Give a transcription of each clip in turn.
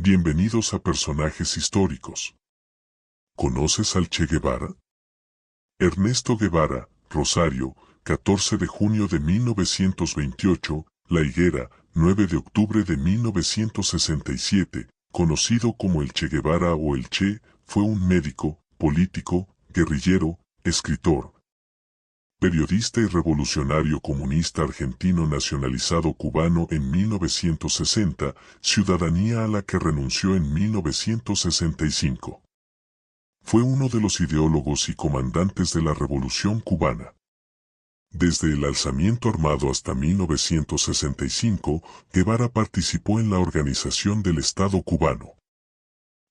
Bienvenidos a Personajes Históricos. ¿Conoces al Che Guevara? Ernesto Guevara, Rosario, 14 de junio de 1928, La Higuera, 9 de octubre de 1967, conocido como el Che Guevara o el Che, fue un médico, político, guerrillero, escritor, periodista y revolucionario comunista argentino nacionalizado cubano en 1960, ciudadanía a la que renunció en 1965. Fue uno de los ideólogos y comandantes de la Revolución cubana. Desde el alzamiento armado hasta 1965, Guevara participó en la organización del Estado cubano.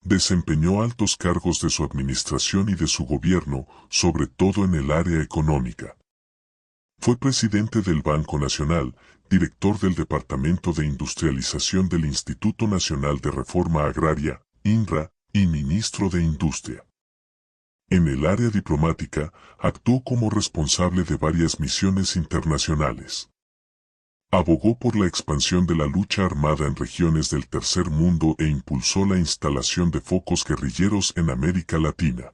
Desempeñó altos cargos de su administración y de su gobierno, sobre todo en el área económica. Fue presidente del Banco Nacional, director del Departamento de Industrialización del Instituto Nacional de Reforma Agraria, INRA, y ministro de Industria. En el área diplomática, actuó como responsable de varias misiones internacionales. Abogó por la expansión de la lucha armada en regiones del Tercer Mundo e impulsó la instalación de focos guerrilleros en América Latina.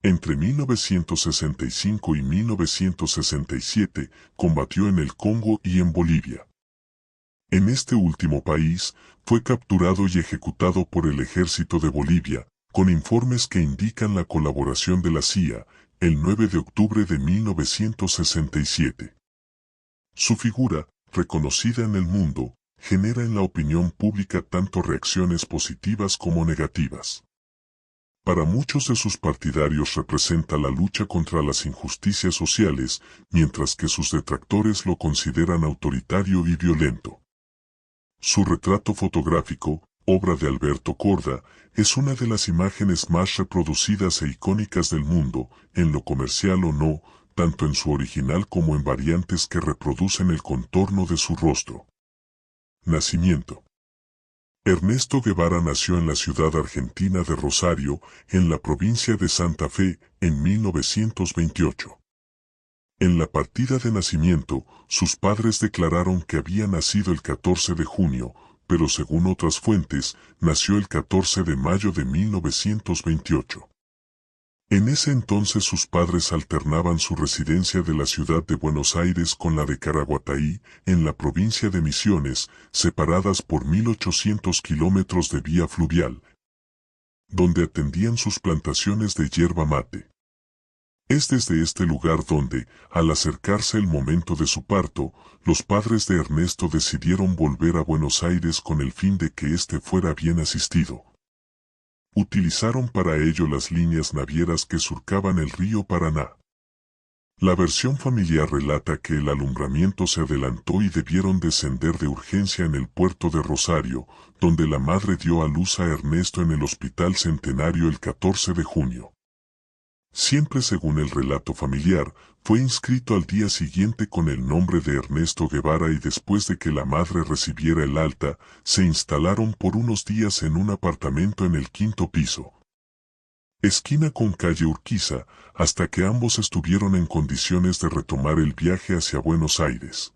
Entre 1965 y 1967, combatió en el Congo y en Bolivia. En este último país, fue capturado y ejecutado por el ejército de Bolivia, con informes que indican la colaboración de la CIA, el 9 de octubre de 1967. Su figura, reconocida en el mundo, genera en la opinión pública tanto reacciones positivas como negativas. Para muchos de sus partidarios representa la lucha contra las injusticias sociales, mientras que sus detractores lo consideran autoritario y violento. Su retrato fotográfico, obra de Alberto Korda, es una de las imágenes más reproducidas e icónicas del mundo, en lo comercial o no, tanto en su original como en variantes que reproducen el contorno de su rostro. Nacimiento. Ernesto Guevara nació en la ciudad argentina de Rosario, en la provincia de Santa Fe, en 1928. En la partida de nacimiento, sus padres declararon que había nacido el 14 de junio, pero según otras fuentes, nació el 14 de mayo de 1928. En ese entonces sus padres alternaban su residencia de la ciudad de Buenos Aires con la de Caraguatay, en la provincia de Misiones, separadas por 1800 kilómetros de vía fluvial, donde atendían sus plantaciones de yerba mate. Es desde este lugar donde, al acercarse el momento de su parto, los padres de Ernesto decidieron volver a Buenos Aires con el fin de que éste fuera bien asistido. Utilizaron para ello las líneas navieras que surcaban el río Paraná. La versión familiar relata que el alumbramiento se adelantó y debieron descender de urgencia en el puerto de Rosario, donde la madre dio a luz a Ernesto en el Hospital Centenario el 14 de junio. Siempre según el relato familiar, fue inscrito al día siguiente con el nombre de Ernesto Guevara y después de que la madre recibiera el alta, se instalaron por unos días en un apartamento en el 5º piso, esquina con calle Urquiza, hasta que ambos estuvieron en condiciones de retomar el viaje hacia Buenos Aires.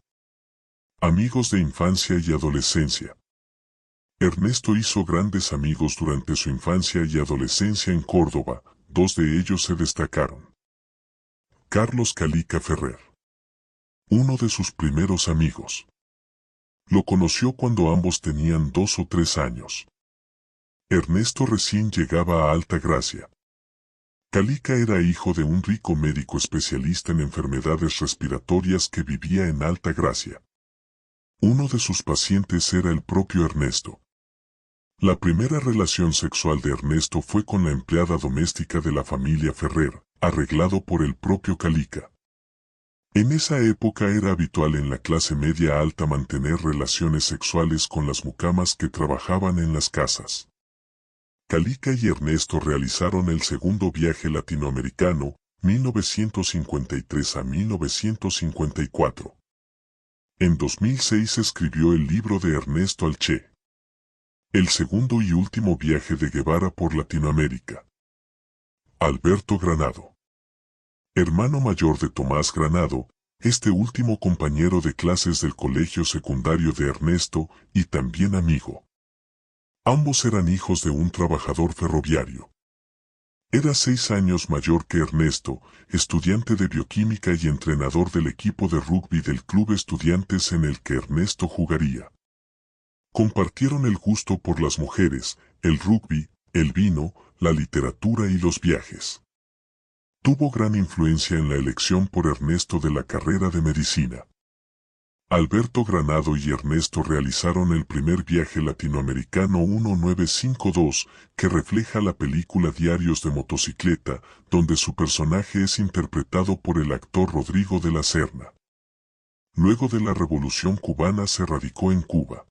Amigos de infancia y adolescencia. Ernesto hizo grandes amigos durante su infancia y adolescencia en Córdoba. Dos de ellos se destacaron. Carlos Calica Ferrer. Uno de sus primeros amigos. Lo conoció cuando ambos tenían 2 o 3 años. Ernesto recién llegaba a Altagracia. Calica era hijo de un rico médico especialista en enfermedades respiratorias que vivía en Altagracia. Uno de sus pacientes era el propio Ernesto. La primera relación sexual de Ernesto fue con la empleada doméstica de la familia Ferrer, arreglado por el propio Calica. En esa época era habitual en la clase media alta mantener relaciones sexuales con las mucamas que trabajaban en las casas. Calica y Ernesto realizaron el segundo viaje latinoamericano, 1953 a 1954. En 2006 escribió el libro de Ernesto al Che. El segundo y último viaje de Guevara por Latinoamérica. Alberto Granado. Hermano mayor de Tomás Granado, este último compañero de clases del colegio secundario de Ernesto y también amigo. Ambos eran hijos de un trabajador ferroviario. Era 6 años mayor que Ernesto, estudiante de bioquímica y entrenador del equipo de rugby del club estudiantes en el que Ernesto jugaría. Compartieron el gusto por las mujeres, el rugby, el vino, la literatura y los viajes. Tuvo gran influencia en la elección por Ernesto de la carrera de medicina. Alberto Granado y Ernesto realizaron el primer viaje latinoamericano 1952, que refleja la película Diarios de motocicleta, donde su personaje es interpretado por el actor Rodrigo de la Serna. Luego de la Revolución Cubana se radicó en Cuba.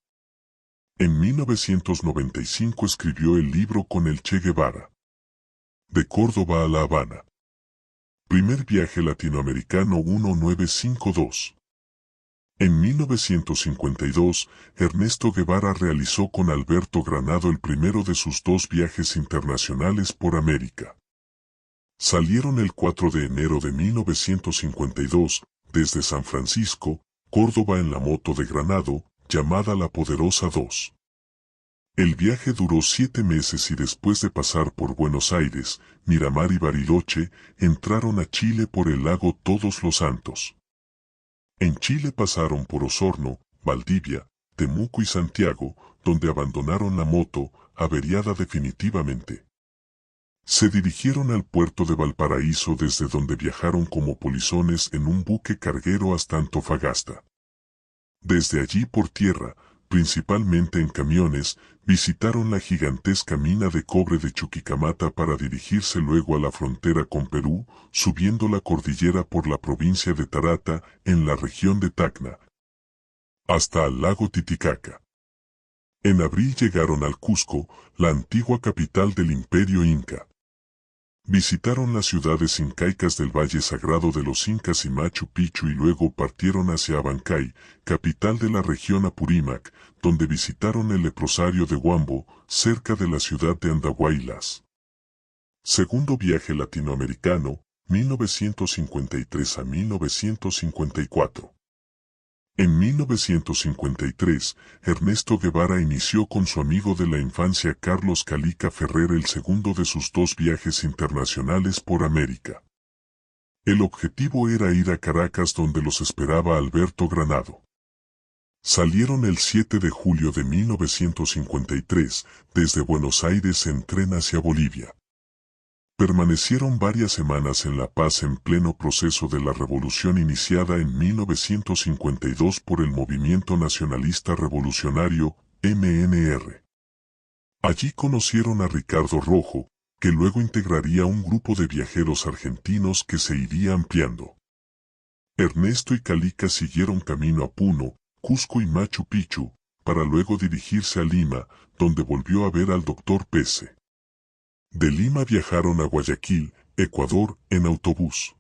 En 1995 escribió el libro Con el Che Guevara. De Córdoba a La Habana. Primer viaje latinoamericano 1952. En 1952, Ernesto Guevara realizó con Alberto Granado el primero de sus 2 viajes internacionales por América. Salieron el 4 de enero de 1952, desde San Francisco, Córdoba en la moto de Granado, llamada La Poderosa 2. El viaje duró 7 meses y después de pasar por Buenos Aires, Miramar y Bariloche, entraron a Chile por el lago Todos los Santos. En Chile pasaron por Osorno, Valdivia, Temuco y Santiago, donde abandonaron la moto, averiada definitivamente. Se dirigieron al puerto de Valparaíso desde donde viajaron como polizones en un buque carguero hasta Antofagasta. Desde allí por tierra, principalmente en camiones, visitaron la gigantesca mina de cobre de Chuquicamata para dirigirse luego a la frontera con Perú, subiendo la cordillera por la provincia de Tarata, en la región de Tacna, hasta al lago Titicaca. En abril llegaron al Cusco, la antigua capital del Imperio Inca. Visitaron las ciudades incaicas del Valle Sagrado de los Incas y Machu Picchu y luego partieron hacia Abancay, capital de la región Apurímac, donde visitaron el leprosario de Huambo, cerca de la ciudad de Andahuaylas. Segundo viaje latinoamericano, 1953 a 1954. En 1953, Ernesto Guevara inició con su amigo de la infancia Carlos Calica Ferrer el segundo de sus 2 viajes internacionales por América. El objetivo era ir a Caracas donde los esperaba Alberto Granado. Salieron el 7 de julio de 1953, desde Buenos Aires en tren hacia Bolivia. Permanecieron varias semanas en La Paz en pleno proceso de la revolución iniciada en 1952 por el Movimiento Nacionalista Revolucionario, MNR. Allí conocieron a Ricardo Rojo, que luego integraría un grupo de viajeros argentinos que se iría ampliando. Ernesto y Calica siguieron camino a Puno, Cusco y Machu Picchu, para luego dirigirse a Lima, donde volvió a ver al Dr. Pese. De Lima viajaron a Guayaquil, Ecuador, en autobús.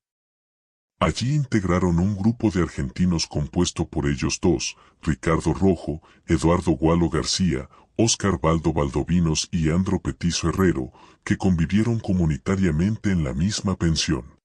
Allí integraron un grupo de argentinos compuesto por ellos 2, Ricardo Rojo, Eduardo Gualo García, Óscar Baldo Valdovinos y Andro Petizo Herrero, que convivieron comunitariamente en la misma pensión.